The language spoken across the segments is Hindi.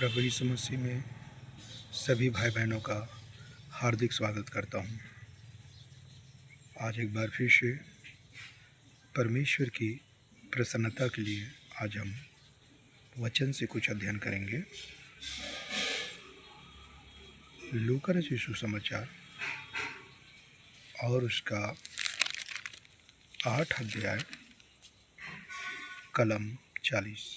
प्रभु यीशु मसीह में सभी भाई बहनों का हार्दिक स्वागत करता हूँ। आज एक बार फिर से परमेश्वर की प्रसन्नता के लिए आज हम वचन से कुछ अध्ययन करेंगे। लूका रचित सुसमाचार और उसका 8 अध्याय कलम 40।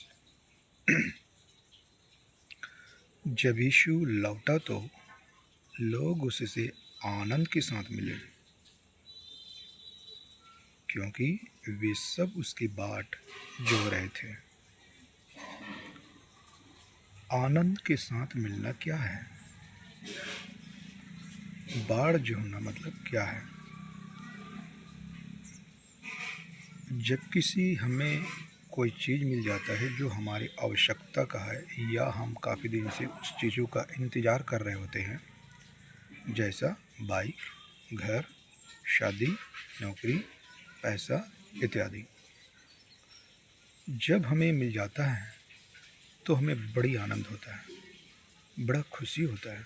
जब यीशु लौटा तो लोग उससे आनंद के साथ मिले, क्योंकि वे सब उसकी बाट जो रहे थे। आनंद के साथ मिलना क्या है? बाढ़ जोहना मतलब क्या है? जब किसी हमें कोई चीज़ मिल जाता है जो हमारी आवश्यकता का है, या हम काफ़ी दिन से उस चीज़ों का इंतज़ार कर रहे होते हैं, जैसा बाइक, घर, शादी, नौकरी, पैसा इत्यादि। जब हमें मिल जाता है तो हमें बड़ी आनंद होता है, बड़ा खुशी होता है,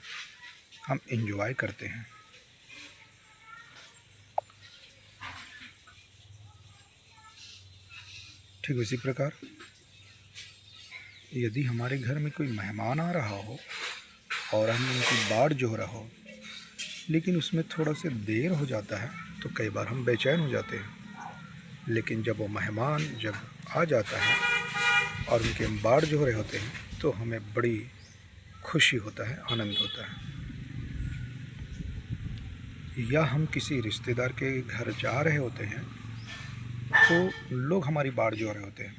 हम एंजॉय करते हैं। ठीक उसी प्रकार यदि हमारे घर में कोई मेहमान आ रहा हो और हम उनकी बाट जोह रहा हो, लेकिन उसमें थोड़ा सा देर हो जाता है तो कई बार हम बेचैन हो जाते हैं। लेकिन जब वो मेहमान जब आ जाता है और उनके हम बाट जोह रहे होते हैं तो हमें बड़ी खुशी होता है, आनंद होता है। या हम किसी रिश्तेदार के घर जा रहे होते हैं तो लोग हमारी बाट जोह रहे होते हैं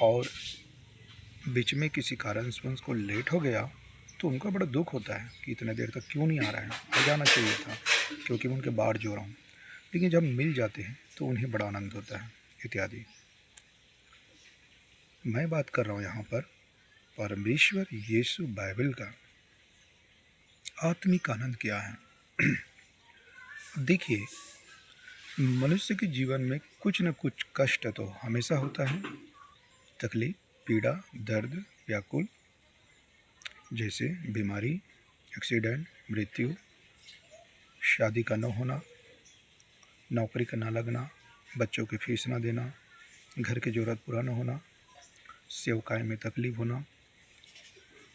और बीच में किसी कारण से उनको लेट हो गया तो उनका बड़ा दुख होता है कि इतने देर तक क्यों नहीं आ रहा है, आ जाना चाहिए था, क्योंकि मैं उनके बाट जो रहा हूँ। लेकिन जब मिल जाते हैं तो उन्हें बड़ा आनंद होता है इत्यादि। मैं बात कर रहा हूँ यहाँ पर परमेश्वर यीशु बाइबल का आत्मिक आनंद क्या है। देखिए, मनुष्य के जीवन में कुछ न कुछ कष्ट तो हमेशा होता है, तकलीफ, पीड़ा, दर्द, व्याकुल, जैसे बीमारी, एक्सीडेंट, मृत्यु, शादी का न होना, नौकरी का ना लगना, बच्चों की फीस ना देना, घर की ज़रूरत पूरा न होना, सेवकाई में तकलीफ होना,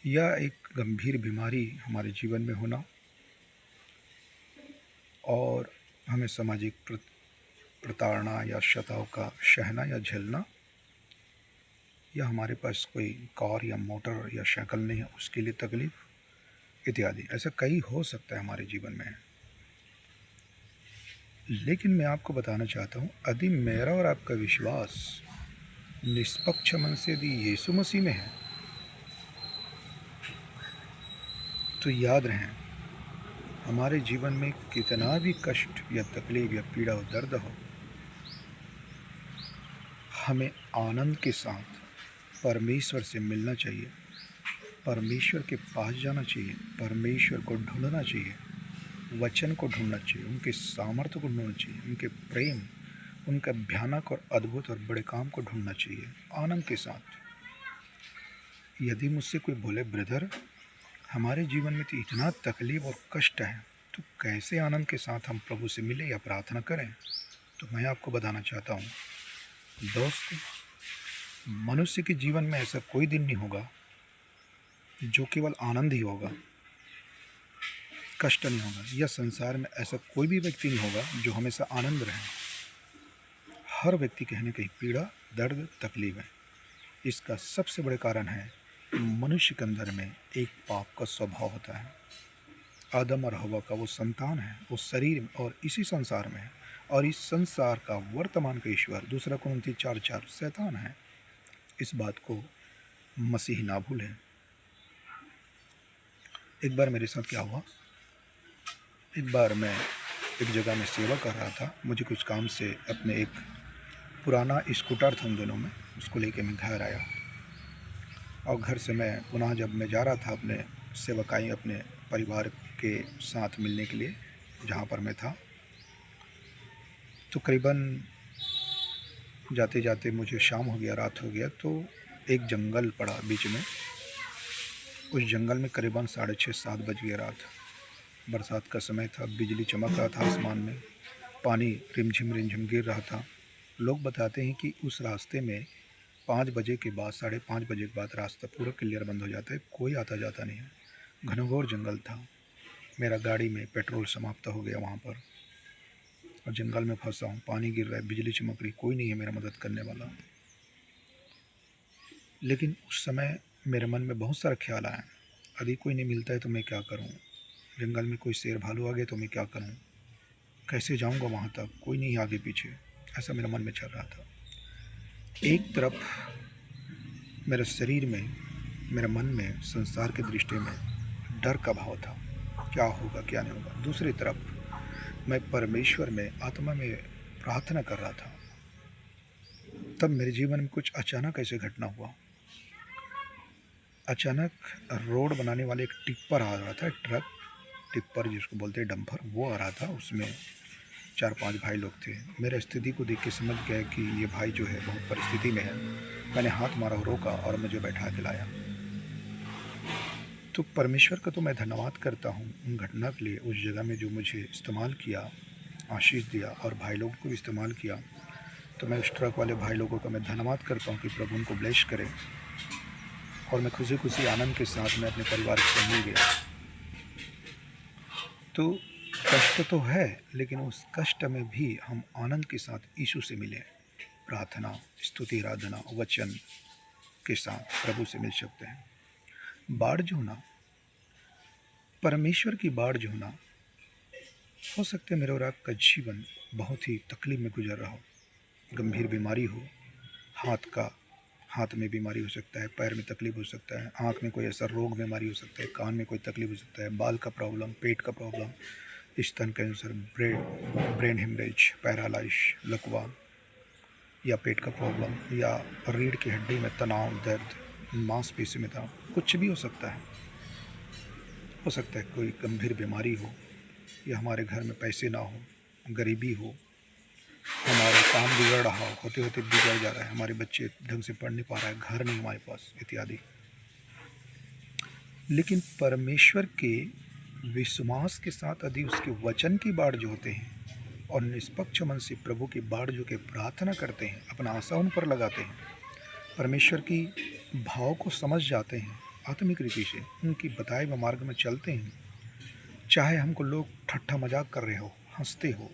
या एक गंभीर बीमारी हमारे जीवन में होना, और हमें सामाजिक प्रताड़ना या शताव का सहना या झेलना, या हमारे पास कोई कार या मोटर या साइकिल नहीं है उसके लिए तकलीफ इत्यादि। ऐसा कई हो सकता है हमारे जीवन में। लेकिन मैं आपको बताना चाहता हूँ, यदि मेरा और आपका विश्वास निष्पक्ष मन से यदि यीशु मसीह में है तो याद रहें, हमारे जीवन में कितना भी कष्ट या तकलीफ या पीड़ा और दर्द हो, हमें आनंद के साथ परमेश्वर से मिलना चाहिए, परमेश्वर के पास जाना चाहिए, परमेश्वर को ढूंढना चाहिए, वचन को ढूंढना चाहिए, उनके सामर्थ्य को ढूंढना चाहिए, उनके प्रेम, उनका भयानक और अद्भुत और बड़े काम को ढूंढना चाहिए आनंद के साथ। यदि मुझसे कोई बोले, ब्रदर हमारे जीवन में तो इतना तकलीफ और कष्ट है, तो कैसे आनंद के साथ हम प्रभु से मिले या प्रार्थना करें, तो मैं आपको बताना चाहता हूँ, दोस्त, मनुष्य के जीवन में ऐसा कोई दिन नहीं होगा जो केवल आनंद ही होगा, कष्ट नहीं होगा। या संसार में ऐसा कोई भी व्यक्ति नहीं होगा जो हमेशा आनंद रहे। हर व्यक्ति कहीं न कहीं पीड़ा, दर्द, तकलीफ है। इसका सबसे बड़ा कारण है मनुष्य के अंदर में एक पाप का स्वभाव होता है। आदम और हवा का वो संतान है, वो शरीर और इसी संसार में है, और इस संसार का वर्तमान का ईश्वर 2 कुरिन्थी 4:4 शैतान है। इस बात को मसीह ना भूलें। एक बार मेरे साथ क्या हुआ, एक बार मैं एक जगह में सेवा कर रहा था। मुझे कुछ काम से अपने एक पुराना स्कूटर था उन दिनों में, उसको लेके मैं घर आया, और घर से मैं पुनः जब मैं जा रहा था अपने सेवकाई अपने परिवार के साथ मिलने के लिए जहाँ पर मैं था, तो करीबन जाते जाते मुझे शाम हो गया, रात हो गया, तो एक जंगल पड़ा बीच में, उस जंगल में करीबन 6:30-7 बज गया रात। बरसात का समय था, बिजली चमक रहा था आसमान में, पानी रिमझिम रिमझिम गिर रहा था। लोग बताते हैं कि उस रास्ते में 5 बजे के बाद, 5:30 बजे के बाद रास्ता पूरा क्लियर बंद हो जाता है, कोई आता जाता नहीं है। घनघोर जंगल था। मेरा गाड़ी में पेट्रोल समाप्त हो गया वहाँ पर, और जंगल में फंसा हूँ। पानी गिर रहा है, बिजली चमक रही, कोई नहीं है मेरा मदद करने वाला। लेकिन उस समय मेरे मन में बहुत सारा ख्याल आया, यदि कोई नहीं मिलता है तो मैं क्या करूँ? जंगल में कोई शेर भालू आ गए तो मैं क्या करूँ? कैसे जाऊँगा वहाँ तक? कोई नहीं आगे पीछे। ऐसा मेरे मन में चल रहा था। एक तरफ मेरे शरीर में, मेरे मन में, संसार की दृष्टि में डर का भाव था, क्या होगा क्या नहीं होगा। दूसरी तरफ मैं परमेश्वर में, आत्मा में प्रार्थना कर रहा था। तब मेरे जीवन में कुछ अचानक ऐसे घटना हुआ। अचानक रोड बनाने वाले एक टिप्पर आ रहा था, एक ट्रक टिप्पर जिसको बोलते हैं डंपर, वो आ रहा था। उसमें 4-5 भाई लोग थे। मेरे स्थिति को देख के समझ गए कि ये भाई जो है बहुत परिस्थिति में है। मैंने हाथ मारा, रोका और मुझे बैठा के लाया। तो परमेश्वर का तो मैं धन्यवाद करता हूँ उन घटना के लिए, उस जगह में जो मुझे इस्तेमाल किया, आशीष दिया, और भाई लोगों को भी इस्तेमाल किया। तो मैं उस ट्रक वाले भाई लोगों का मैं धन्यवाद करता हूँ कि प्रभु उनको ब्लेस करे। और मैं खुशी खुशी आनंद के साथ मैं अपने परिवार से मिल गया। तो कष्ट तो है, लेकिन उस कष्ट में भी हम आनंद के साथ यीशु से मिले। प्रार्थना, स्तुति, आराधना, वचन के साथ प्रभु से मिल सकते हैं। बाढ़ जो होना, परमेश्वर की बाढ़ जो होना, हो सकता है मेरे और आपका जीवन बहुत ही तकलीफ में गुजर रहा हो, गंभीर बीमारी हो, हाथ में बीमारी हो सकता है, पैर में तकलीफ हो सकता है, आँख में कोई ऐसा रोग बीमारी हो सकता है, कान में कोई तकलीफ हो सकता है, बाल का प्रॉब्लम, पेट का प्रॉब्लम, स्तन कैंसर, ब्रेन हेमरेज, पैरालाइज, लकवा, या पेट का प्रॉब्लम, या रीढ़ की हड्डी में तनाव, दर्द, मांसपेशी में तनाव, कुछ भी हो सकता है। हो सकता है कोई गंभीर बीमारी हो, या हमारे घर में पैसे ना हो, गरीबी हो, हमारा काम बिगड़ रहा हो, होते होते बिगड़ जा रहा है, हमारे बच्चे ढंग से पढ़ नहीं पा रहा है, घर नहीं हमारे पास, इत्यादि। लेकिन परमेश्वर के विश्वास के साथ यदि उसके वचन की बाढ़ जो होते हैं, और निष्पक्ष मन से प्रभु की बाढ़ जो के प्रार्थना करते हैं, अपना आशा उन पर लगाते हैं, परमेश्वर की भाव को समझ जाते हैं, आत्मिक रीति से उनकी बताए हुए मार्ग में चलते हैं, चाहे हमको लोग ठट्ठा मजाक कर रहे हो, हंसते हो,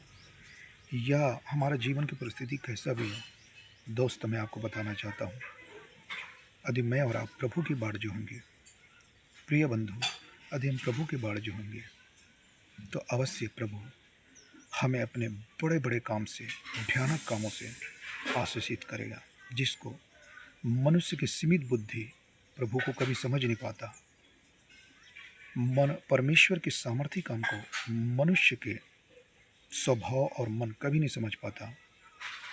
या हमारा जीवन की परिस्थिति कैसा भी हो। दोस्त, मैं आपको बताना चाहता हूँ, यदि मैं और आप प्रभु की बाढ़ जो होंगे, प्रिय बंधु, यदि हम प्रभु की बाढ़ जो होंगे, तो अवश्य प्रभु हमें अपने बड़े बड़े काम से, भयानक कामों से आशीषित करेगा, जिसको मनुष्य की सीमित बुद्धि प्रभु को कभी समझ नहीं पाता। परमेश्वर के सामर्थ्य काम को मनुष्य के स्वभाव और मन कभी नहीं समझ पाता,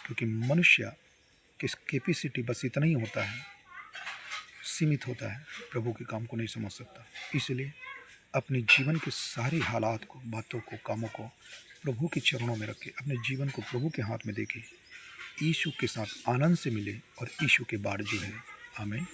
क्योंकि मनुष्य की कैपेसिटी बस इतना ही होता है, सीमित होता है, प्रभु के काम को नहीं समझ सकता। इसलिए अपने जीवन के सारे हालात को, बातों को, कामों को प्रभु के चरणों में रखे, अपने जीवन को प्रभु के हाथ में देके यीशु के साथ आनंद से मिले, और यीशु के बाढ़ जो है। आमीन।